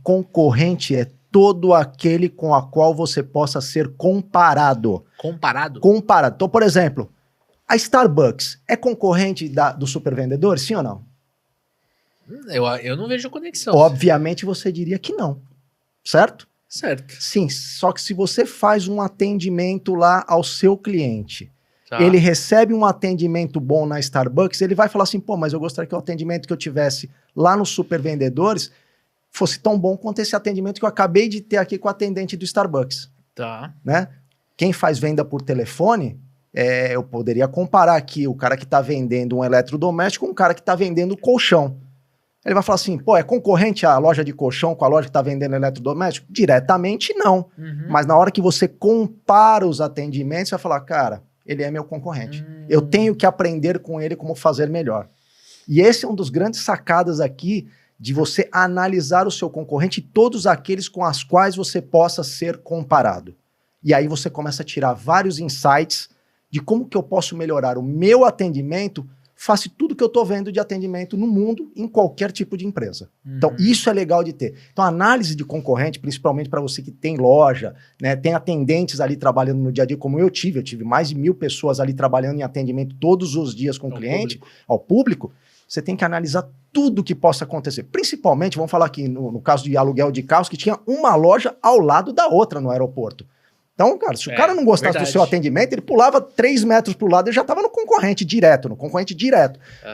concorrente é todo aquele com a qual você possa ser comparado. Comparado? Comparado. Então, por exemplo, a Starbucks é concorrente do supervendedor, sim ou não? Eu não vejo conexão. Obviamente você diria que não, certo? Certo. Sim, só que se você faz um atendimento lá ao seu cliente, Tá. ele recebe um atendimento bom na Starbucks, ele vai falar assim, pô, mas eu gostaria que o atendimento que eu tivesse lá nos supervendedores fosse tão bom quanto esse atendimento que eu acabei de ter aqui com o atendente do Starbucks. Tá. Né? Quem faz venda por telefone, eu poderia comparar aqui o cara que está vendendo um eletrodoméstico com o cara que está vendendo colchão. Ele vai falar assim, pô, é concorrente a loja de colchão com a loja que está vendendo eletrodoméstico? Diretamente não. Uhum. Mas na hora que você compara os atendimentos, você vai falar, cara, ele é meu concorrente. Eu tenho que aprender com ele como fazer melhor. E esse é um dos grandes sacadas aqui de você analisar o seu concorrente e todos aqueles com as quais você possa ser comparado. E aí você começa a tirar vários insights de como que eu posso melhorar o meu atendimento face tudo que eu estou vendo de atendimento no mundo, em qualquer tipo de empresa. Então, isso é legal de ter. Então, a análise de concorrente, principalmente para você que tem loja, né, tem atendentes ali trabalhando no dia a dia, como eu tive mais de 1.000 pessoas ali trabalhando em atendimento todos os dias com o cliente, ao público, você tem que analisar tudo que possa acontecer. Principalmente, vamos falar aqui no caso de aluguel de carros, que tinha uma loja ao lado da outra no aeroporto. Então, cara, se o cara não gostasse do seu atendimento, ele pulava 3 metros pro lado e já estava no concorrente direto.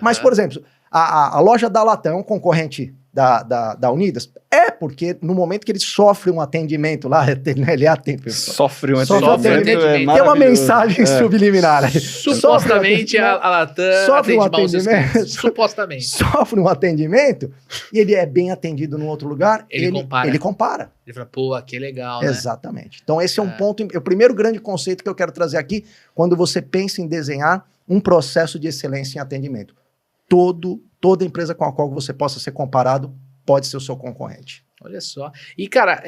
Mas, por exemplo, a loja da Latam é um concorrente da Unidas? É, porque no momento que ele sofre um atendimento lá, ele atende. Sofre um atendimento. É tem uma mensagem subliminar aí. Supostamente a Latam sofre um atendimento. Supostamente. Sofre um atendimento e ele é bem atendido num outro lugar, ele compara. Ele fala, pô, aqui é legal, né? Exatamente. Então esse é um ponto, o primeiro grande conceito que eu quero trazer aqui, quando você pensa em desenhar um processo de excelência em atendimento. Toda empresa com a qual você possa ser comparado pode ser o seu concorrente. Olha só. E, cara,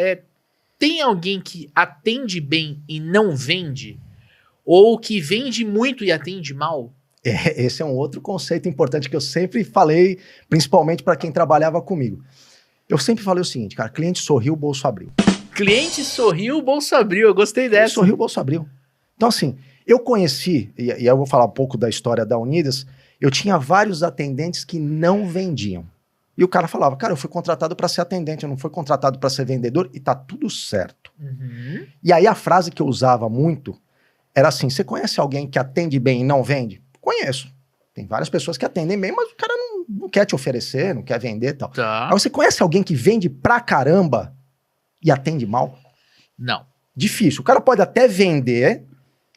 tem alguém que atende bem e não vende? Ou que vende muito e atende mal? Esse é um outro conceito importante que eu sempre falei, principalmente para quem trabalhava comigo. Eu sempre falei o seguinte, cara, cliente sorriu, bolso abriu. Cliente sorriu, bolso abriu. Eu gostei dessa. Sorriu, bolso abriu. Então, assim, eu conheci, e eu vou falar um pouco da história da Unidas, eu tinha vários atendentes que não vendiam. E o cara falava, cara, eu fui contratado para ser atendente, eu não fui contratado para ser vendedor, e tá tudo certo. E aí a frase que eu usava muito era assim, você conhece alguém que atende bem e não vende? Conheço. Tem várias pessoas que atendem bem, mas o cara não quer te oferecer, não quer vender e tal. Tá. Aí você conhece alguém que vende pra caramba e atende mal? Não. Difícil. O cara pode até vender,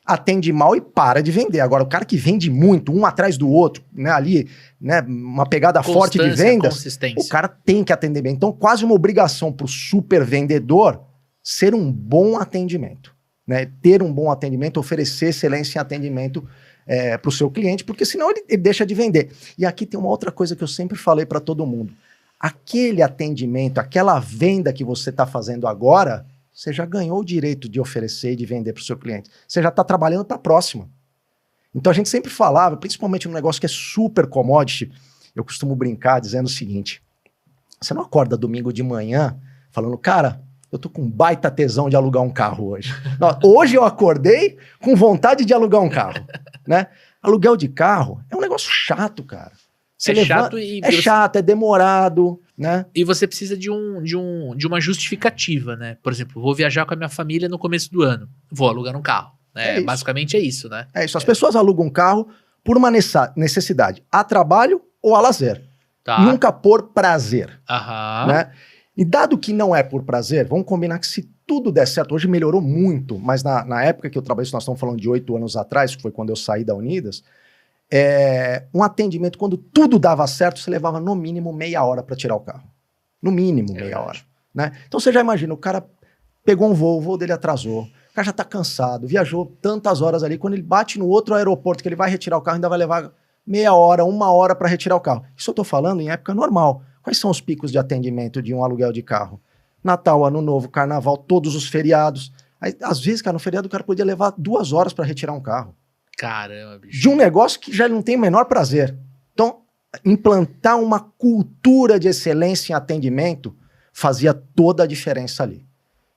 atende mal e para de vender. Agora, o cara que vende muito, um atrás do outro, né, ali, né, uma pegada forte de vendas, o cara tem que atender bem. Então, quase uma obrigação para o super vendedor ser um bom atendimento, né, ter um bom atendimento, oferecer excelência em atendimento para o seu cliente, porque senão ele deixa de vender. E aqui tem uma outra coisa que eu sempre falei para todo mundo. Aquele atendimento, aquela venda que você está fazendo agora, você já ganhou o direito de oferecer e de vender para o seu cliente. Você já está trabalhando para a próxima. Então a gente sempre falava, principalmente num negócio que é super commodity, eu costumo brincar dizendo o seguinte, você não acorda domingo de manhã falando, cara, eu tô com baita tesão de alugar um carro hoje. Não, hoje eu acordei com vontade de alugar um carro, né? Aluguel de carro é um negócio chato, cara. Chato, é demorado, né? E você precisa de uma justificativa, né? Por exemplo, vou viajar com a minha família no começo do ano, vou alugar um carro. Né? Basicamente é isso, né? É isso, as pessoas alugam um carro por uma necessidade, a trabalho ou a lazer. Tá. Nunca por prazer. Aham. Né? E dado que não é por prazer, vamos combinar que se tudo der certo, hoje melhorou muito, mas na época que eu trabalhei, nós estamos falando de 8 anos atrás, que foi quando eu saí da Unidas, um atendimento, quando tudo dava certo, você levava no mínimo meia hora para tirar o carro. No mínimo meia hora. Né? Então você já imagina, o cara pegou um voo, o voo dele atrasou, o cara já tá cansado, viajou tantas horas ali, quando ele bate no outro aeroporto que ele vai retirar o carro, ainda vai levar meia hora, 1 hora para retirar o carro. Isso eu tô falando em época normal. Quais são os picos de atendimento de um aluguel de carro? Natal, Ano Novo, Carnaval, todos os feriados. Aí, às vezes, cara, no feriado o cara podia levar 2 horas para retirar um carro. Caramba, bicho. De um negócio que já não tem o menor prazer. Então, implantar uma cultura de excelência em atendimento fazia toda a diferença ali.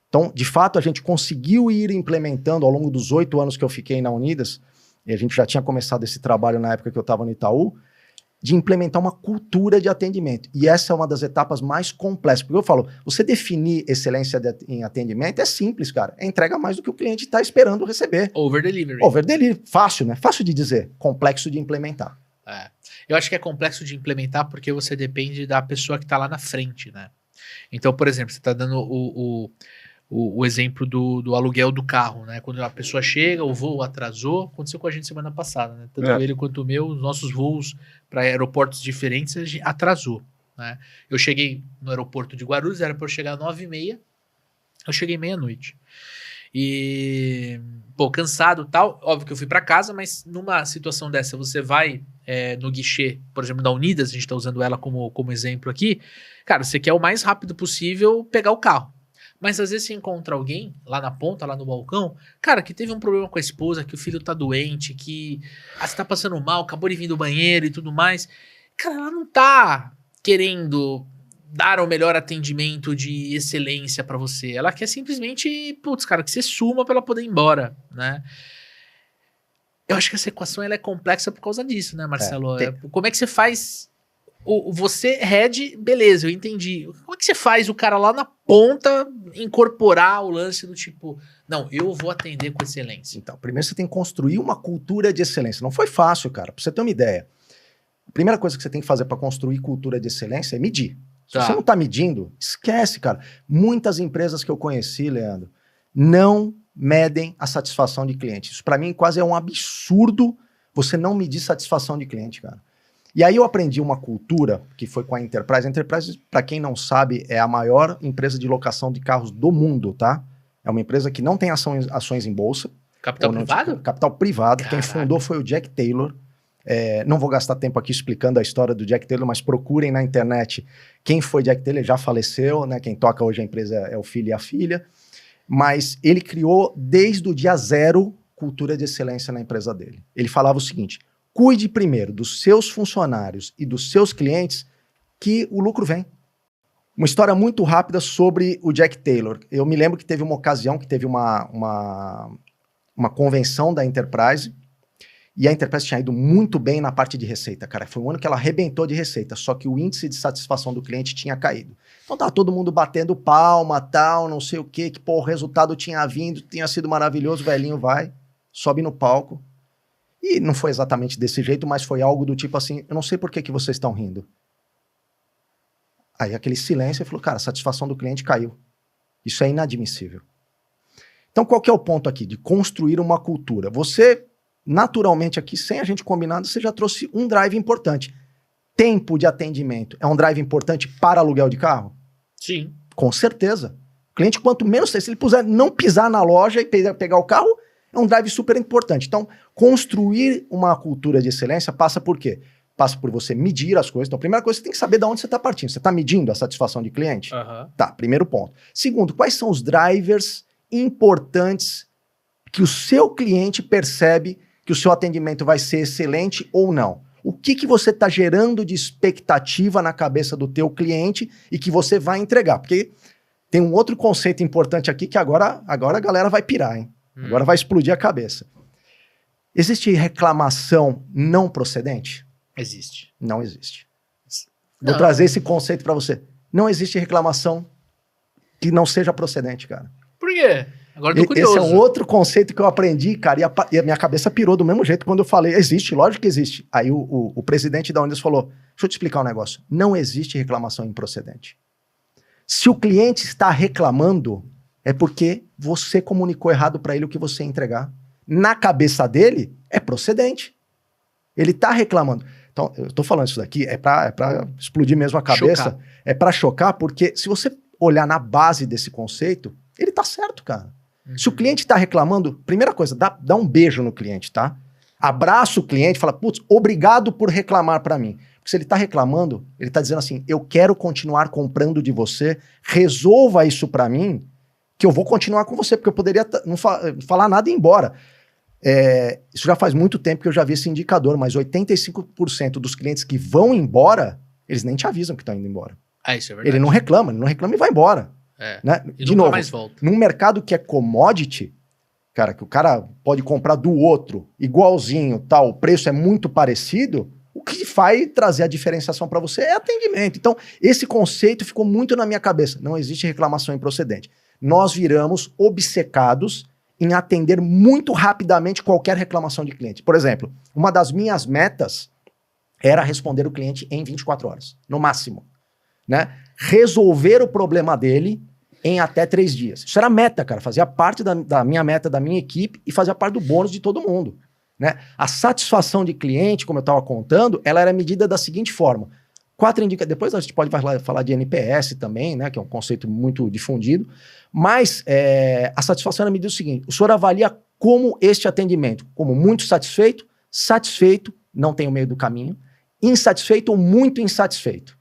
Então, de fato, a gente conseguiu ir implementando ao longo dos 8 anos que eu fiquei na Unidas, e a gente já tinha começado esse trabalho na época que eu estava no Itaú, de implementar uma cultura de atendimento. E essa é uma das etapas mais complexas. Porque eu falo, você definir excelência em atendimento é simples, cara. É entrega mais do que o cliente está esperando receber. Over delivery. Over delivery. Fácil, né? Fácil de dizer. Complexo de implementar. Eu acho que é complexo de implementar porque você depende da pessoa que está lá na frente, né? Então, por exemplo, você está dando o exemplo do aluguel do carro, né? Quando a pessoa chega, o voo atrasou, aconteceu com a gente semana passada, né? Tanto ele quanto o meu, os nossos voos para aeroportos diferentes, a gente atrasou, né? Eu cheguei no aeroporto de Guarulhos, era para eu chegar às 9h30, eu cheguei meia-noite. E, pô, cansado e tal, óbvio que eu fui para casa, mas numa situação dessa, você vai no guichê, por exemplo, da Unidas, a gente tá usando ela como exemplo aqui, cara, você quer o mais rápido possível pegar o carro. Mas às vezes você encontra alguém lá na ponta, lá no balcão, cara, que teve um problema com a esposa, que o filho tá doente, que você tá passando mal, acabou de vir do banheiro e tudo mais. Cara, ela não tá querendo dar o melhor atendimento de excelência pra você. Ela quer simplesmente, putz, cara, que você suma pra ela poder ir embora, né? Eu acho que essa equação ela é complexa por causa disso, né, Marcelo? Como é que você faz... Você, head, beleza, eu entendi. Como é que você faz o cara lá na ponta incorporar o lance do tipo, não, eu vou atender com excelência? Então, primeiro você tem que construir uma cultura de excelência. Não foi fácil, cara, pra você ter uma ideia. A primeira coisa que você tem que fazer para construir cultura de excelência é medir. Se você não tá medindo, esquece, cara. Muitas empresas que eu conheci, Leandro, não medem a satisfação de cliente. Isso para mim quase é um absurdo você não medir satisfação de cliente, cara. E aí eu aprendi uma cultura que foi com a Enterprise. A Enterprise, para quem não sabe, é a maior empresa de locação de carros do mundo, tá? É uma empresa que não tem ações em bolsa. Capital privado? Capital privado. Caraca. Quem fundou foi o Jack Taylor. Não vou gastar tempo aqui explicando a história do Jack Taylor, mas procurem na internet quem foi Jack Taylor. Já faleceu, né? Quem toca hoje a empresa é o filho e a filha. Mas ele criou, desde o dia zero, cultura de excelência na empresa dele. Ele falava o seguinte: cuide primeiro dos seus funcionários e dos seus clientes, que o lucro vem. Uma história muito rápida sobre o Jack Taylor. Eu me lembro que teve uma ocasião que teve uma convenção da Enterprise, e a Enterprise tinha ido muito bem na parte de receita, cara. Foi um ano que ela arrebentou de receita, só que o índice de satisfação do cliente tinha caído. Então tá todo mundo batendo palma, tal, não sei o quê, que pô, o resultado tinha vindo, tinha sido maravilhoso, o velhinho vai, sobe no palco. E não foi exatamente desse jeito, mas foi algo do tipo assim, eu não sei por que vocês estão rindo. Aí aquele silêncio, ele falou, cara, a satisfação do cliente caiu. Isso é inadmissível. Então qual que é o ponto aqui? De construir uma cultura. Você, naturalmente aqui, sem a gente combinar, você já trouxe um drive importante. Tempo de atendimento é um drive importante para aluguel de carro? Sim. Com certeza. O cliente, quanto menos, se ele puser não pisar na loja e pegar o carro, é um drive super importante. Então, construir uma cultura de excelência passa por quê? Passa por você medir as coisas. Então, a primeira coisa, você tem que saber de onde você está partindo. Você está medindo a satisfação de cliente? Tá, primeiro ponto. Segundo, quais são os drivers importantes que o seu cliente percebe que o seu atendimento vai ser excelente ou não? O que você está gerando de expectativa na cabeça do teu cliente e que você vai entregar? Porque tem um outro conceito importante aqui que agora a galera vai pirar, hein? Agora vai explodir a cabeça. Existe reclamação não procedente? Existe. Não existe. Vou trazer esse conceito para você. Não existe reclamação que não seja procedente, cara. Por quê? Agora eu tô curioso. Esse é um outro conceito que eu aprendi, cara, e a minha cabeça pirou do mesmo jeito quando eu falei, existe, lógico que existe. Aí o presidente da Unidas falou, deixa eu te explicar um negócio, não existe reclamação improcedente. Se o cliente está reclamando, é porque você comunicou errado para ele o que você ia entregar. Na cabeça dele, é procedente. Ele está reclamando. Então, eu estou falando isso daqui, é para explodir mesmo a cabeça. Chocar. É para chocar, porque se você olhar na base desse conceito, ele tá certo, cara. Se o cliente está reclamando, primeira coisa, dá um beijo no cliente, tá? Abraça o cliente, fala, putz, obrigado por reclamar para mim. Porque se ele está reclamando, ele está dizendo assim, eu quero continuar comprando de você, resolva isso para mim, que eu vou continuar com você, porque eu poderia não falar nada e ir embora. Isso já faz muito tempo que eu já vi esse indicador, mas 85% dos clientes que vão embora, eles nem te avisam que estão indo embora. Isso é verdade. Ele não reclama e vai embora. Né? E de nunca novo, mais volta. num mercado que é commodity, cara, que o cara pode comprar do outro igualzinho, tal, o preço é muito parecido, o que vai trazer a diferenciação para você é atendimento. Então, esse conceito ficou muito na minha cabeça. Não existe reclamação improcedente. Nós viramos obcecados em atender muito rapidamente qualquer reclamação de cliente. Por exemplo, uma das minhas metas era responder o cliente em 24 horas, no máximo. Né? Resolver o problema dele em até 3 dias. Isso era meta, cara. Fazia parte da minha meta, da minha equipe e fazia parte do bônus de todo mundo. Né? A satisfação de cliente, como eu estava contando, ela era medida da seguinte forma. 4 indicadores. Depois a gente pode falar de NPS também, né? Que é um conceito muito difundido. Mas a satisfação era medida do seguinte. O senhor avalia como este atendimento, como muito satisfeito, satisfeito, não tem o meio do caminho, insatisfeito ou muito insatisfeito.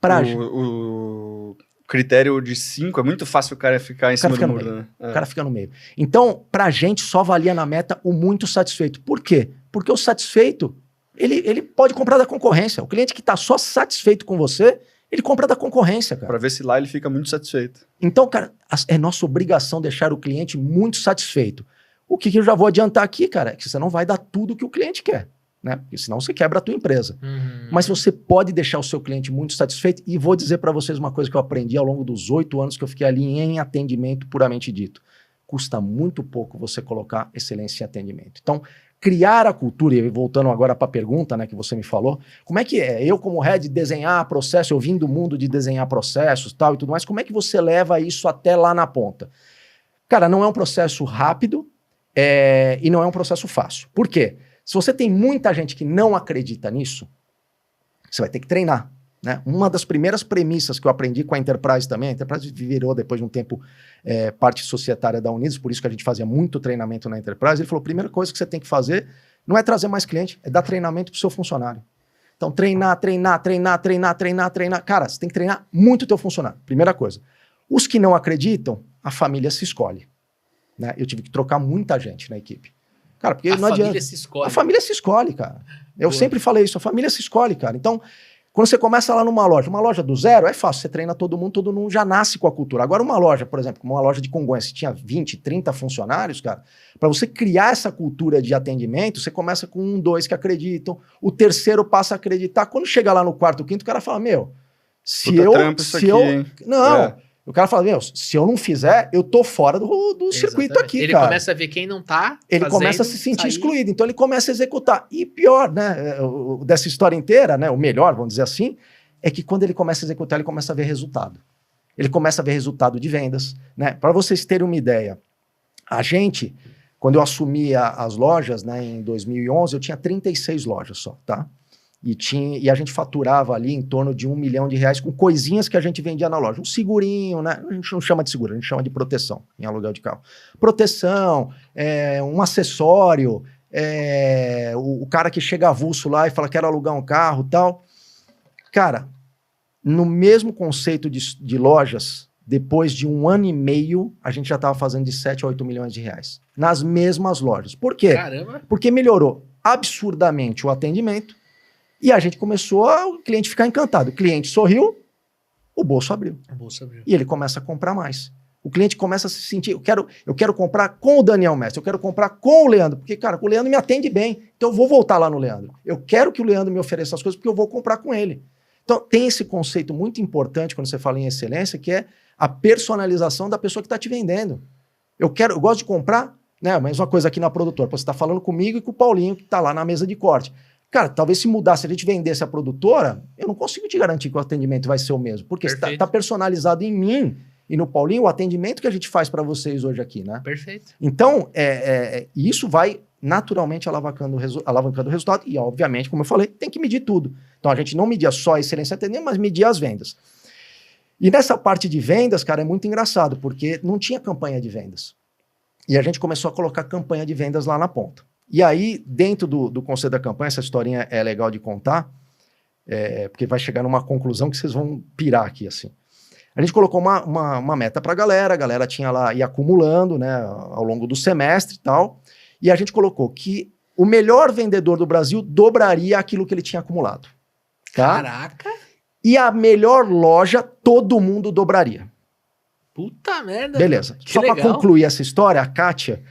O critério de 5 é muito fácil o cara ficar em cima do muro, né? O cara fica no meio. Então, pra gente, só valia na meta o muito satisfeito. Por quê? Porque o satisfeito, ele pode comprar da concorrência. O cliente que tá só satisfeito com você, ele compra da concorrência, cara. Pra ver se lá ele fica muito satisfeito. Então, cara, é nossa obrigação deixar o cliente muito satisfeito. O que eu já vou adiantar aqui, cara, é que você não vai dar tudo que o cliente quer. Né? Porque senão você quebra a tua empresa. Mas você pode deixar o seu cliente muito satisfeito e vou dizer para vocês uma coisa que eu aprendi ao longo dos 8 anos que eu fiquei ali em atendimento puramente dito. Custa muito pouco você colocar excelência em atendimento. Então, criar a cultura, e voltando agora para a pergunta, né, que você me falou, como é que é? Eu como head desenhar processo, eu vim do mundo de desenhar processos tal e tudo mais, como é que você leva isso até lá na ponta? Cara, não é um processo rápido e não é um processo fácil. Por quê? Se você tem muita gente que não acredita nisso, você vai ter que treinar. Né? Uma das primeiras premissas que eu aprendi com a Enterprise também, a Enterprise virou depois de um tempo parte societária da Unidos, por isso que a gente fazia muito treinamento na Enterprise, ele falou, a primeira coisa que você tem que fazer não é trazer mais cliente, é dar treinamento para o seu funcionário. Então treinar. Cara, você tem que treinar muito o teu funcionário, primeira coisa. Os que não acreditam, a família se escolhe. Né? Eu tive que trocar muita gente na equipe. Cara, porque não adianta. A família se escolhe, cara. Eu sempre falei isso, a família se escolhe, cara. Então, quando você começa lá numa loja do zero, é fácil, você treina todo mundo já nasce com a cultura. Agora uma loja, por exemplo, uma loja de Congonhas, se tinha 20, 30 funcionários, cara, para você criar essa cultura de atendimento, você começa com 1, 2 que acreditam, o terceiro passa a acreditar. Quando chega lá no quarto, quinto, o cara fala, meu, o cara fala, meu, se eu não fizer, eu tô fora do circuito aqui, ele cara. Ele começa a ver quem não tá ele começa a se sentir excluído, então ele começa a executar. E pior, né, dessa história inteira, né, o melhor, vamos dizer assim, é que quando ele começa a executar, ele começa a ver resultado. Ele começa a ver resultado de vendas, né? Para vocês terem uma ideia, a gente, quando eu assumi as lojas, né, em 2011, eu tinha 36 lojas só, tá? E a gente faturava ali em torno de R$1 milhão com coisinhas que a gente vendia na loja. Um segurinho, né? A gente não chama de seguro, a gente chama de proteção em aluguel de carro. Proteção, um acessório, o cara que chega avulso lá e fala quero alugar um carro e tal. Cara, no mesmo conceito de lojas, depois de 1 ano e meio, a gente já estava fazendo de 7 a 8 milhões de reais. Nas mesmas lojas. Por quê? Caramba. Porque melhorou absurdamente o atendimento. E a gente começou o cliente ficar encantado. O cliente sorriu, o bolso abriu. E ele começa a comprar mais. O cliente começa a se sentir, eu quero comprar com o Daniel Mestre, eu quero comprar com o Leandro, porque, cara, o Leandro me atende bem, então eu vou voltar lá no Leandro. Eu quero que o Leandro me ofereça as coisas, porque eu vou comprar com ele. Então, tem esse conceito muito importante quando você fala em excelência, que é a personalização da pessoa que está te vendendo. Eu gosto de comprar, né, a mesma coisa aqui na produtora, você está falando comigo e com o Paulinho, que está lá na mesa de corte. Cara, talvez se mudasse, se a gente vendesse a produtora, eu não consigo te garantir que o atendimento vai ser o mesmo. Porque está personalizado em mim e no Paulinho o atendimento que a gente faz para vocês hoje aqui, né? Perfeito. Então, isso vai naturalmente alavancando o resultado. E, obviamente, como eu falei, tem que medir tudo. Então, a gente não media só a excelência atendimento, mas media as vendas. E nessa parte de vendas, cara, é muito engraçado, porque não tinha campanha de vendas. E a gente começou a colocar campanha de vendas lá na ponta. E aí, dentro do conceito da campanha, essa historinha é legal de contar, porque vai chegar numa conclusão que vocês vão pirar aqui, assim. A gente colocou uma meta para a galera tinha lá, ia acumulando, né, ao longo do semestre e tal, e a gente colocou que o melhor vendedor do Brasil dobraria aquilo que ele tinha acumulado. Tá? Caraca! E a melhor loja, todo mundo dobraria. Puta merda. Beleza. Que Só para legal. concluir essa história, a Kátia,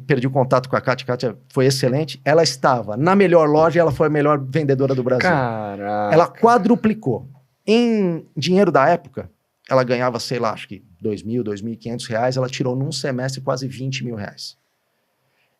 perdi o contato com a Kátia foi excelente. Ela estava na melhor loja e ela foi a melhor vendedora do Brasil. Caraca. Ela quadruplicou. Em dinheiro da época, ela ganhava, sei lá, acho que R$2.000, R$2.500. Ela tirou num semestre quase R$20 mil.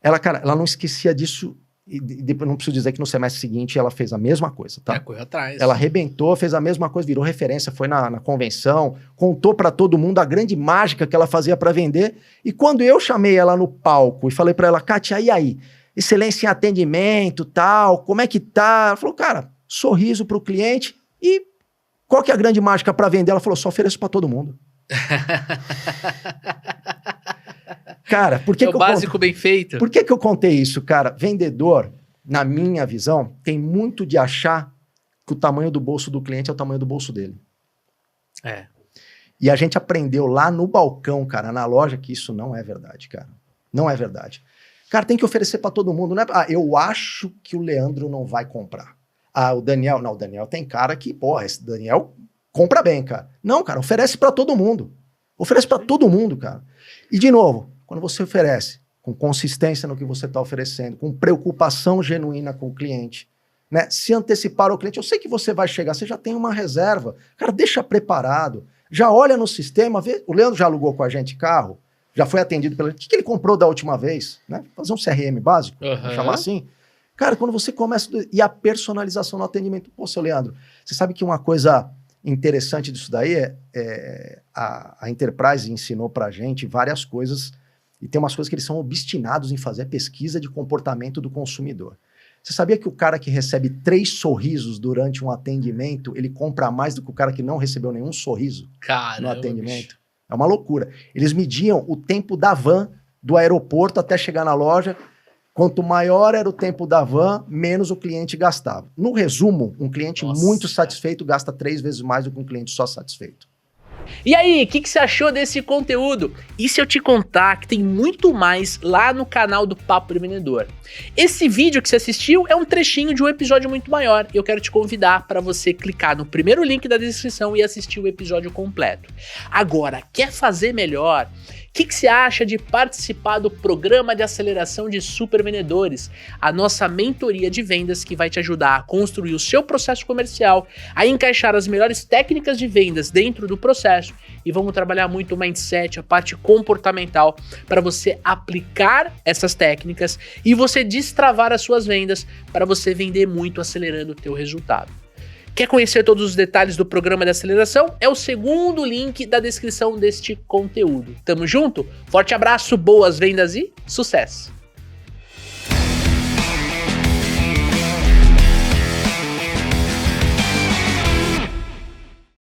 Ela, cara, ela não esquecia disso. E depois não preciso dizer que no semestre seguinte ela fez a mesma coisa, tá? Correu atrás. Ela arrebentou, fez a mesma coisa, virou referência, foi na convenção, contou pra todo mundo a grande mágica que ela fazia pra vender. E quando eu chamei ela no palco e falei pra ela, Kátia, e aí? Excelência em atendimento, tal, como é que tá? Ela falou, cara, sorriso pro cliente. E qual que é a grande mágica pra vender? Ela falou, só ofereço pra todo mundo. Cara, por que o básico bem feito. Por que eu contei isso, cara? Vendedor, na minha visão, tem muito de achar que o tamanho do bolso do cliente é o tamanho do bolso dele. É. E a gente aprendeu lá no balcão, cara, na loja, que isso não é verdade, cara. Não é verdade. Cara, tem que oferecer pra todo mundo. Não é... eu acho que o Leandro não vai comprar. O Daniel... Não, o Daniel tem cara que, porra, esse Daniel compra bem, cara. Não, cara, oferece pra todo mundo. Oferece pra todo mundo, cara. E, de novo, quando você oferece com consistência no que você está oferecendo, com preocupação genuína com o cliente, né? Se antecipar ao cliente, eu sei que você vai chegar, você já tem uma reserva. Cara, deixa preparado. Já olha no sistema, vê. O Leandro já alugou com a gente carro, já foi atendido pelo... O que ele comprou da última vez? Né? Fazer um CRM básico, vamos chamar assim. Cara, quando você começa... E a personalização no atendimento. Pô, seu Leandro, você sabe que uma coisa interessante disso daí a Enterprise ensinou pra gente várias coisas. E tem umas coisas que eles são obstinados em fazer, pesquisa de comportamento do consumidor. Você sabia que o cara que recebe 3 sorrisos durante um atendimento, ele compra mais do que o cara que não recebeu nenhum sorriso no atendimento? Bicho. É uma loucura. Eles mediam o tempo da van do aeroporto até chegar na loja. Quanto maior era o tempo da van, menos o cliente gastava. No resumo, um cliente muito satisfeito gasta 3 vezes mais do que um cliente só satisfeito. E aí, o que você achou desse conteúdo? E se eu te contar que tem muito mais lá no canal do Papo de Vendedor? Esse vídeo que você assistiu é um trechinho de um episódio muito maior. Eu quero te convidar para você clicar no primeiro link da descrição e assistir o episódio completo. Agora, quer fazer melhor? O que você acha de participar do Programa de Aceleração de Super Vendedores, a nossa mentoria de vendas que vai te ajudar a construir o seu processo comercial, a encaixar as melhores técnicas de vendas dentro do processo e vamos trabalhar muito o mindset, a parte comportamental para você aplicar essas técnicas e você destravar as suas vendas para você vender muito acelerando o teu resultado. Quer conhecer todos os detalhes do programa de aceleração? É o segundo link da descrição deste conteúdo. Tamo junto? Forte abraço, boas vendas e sucesso!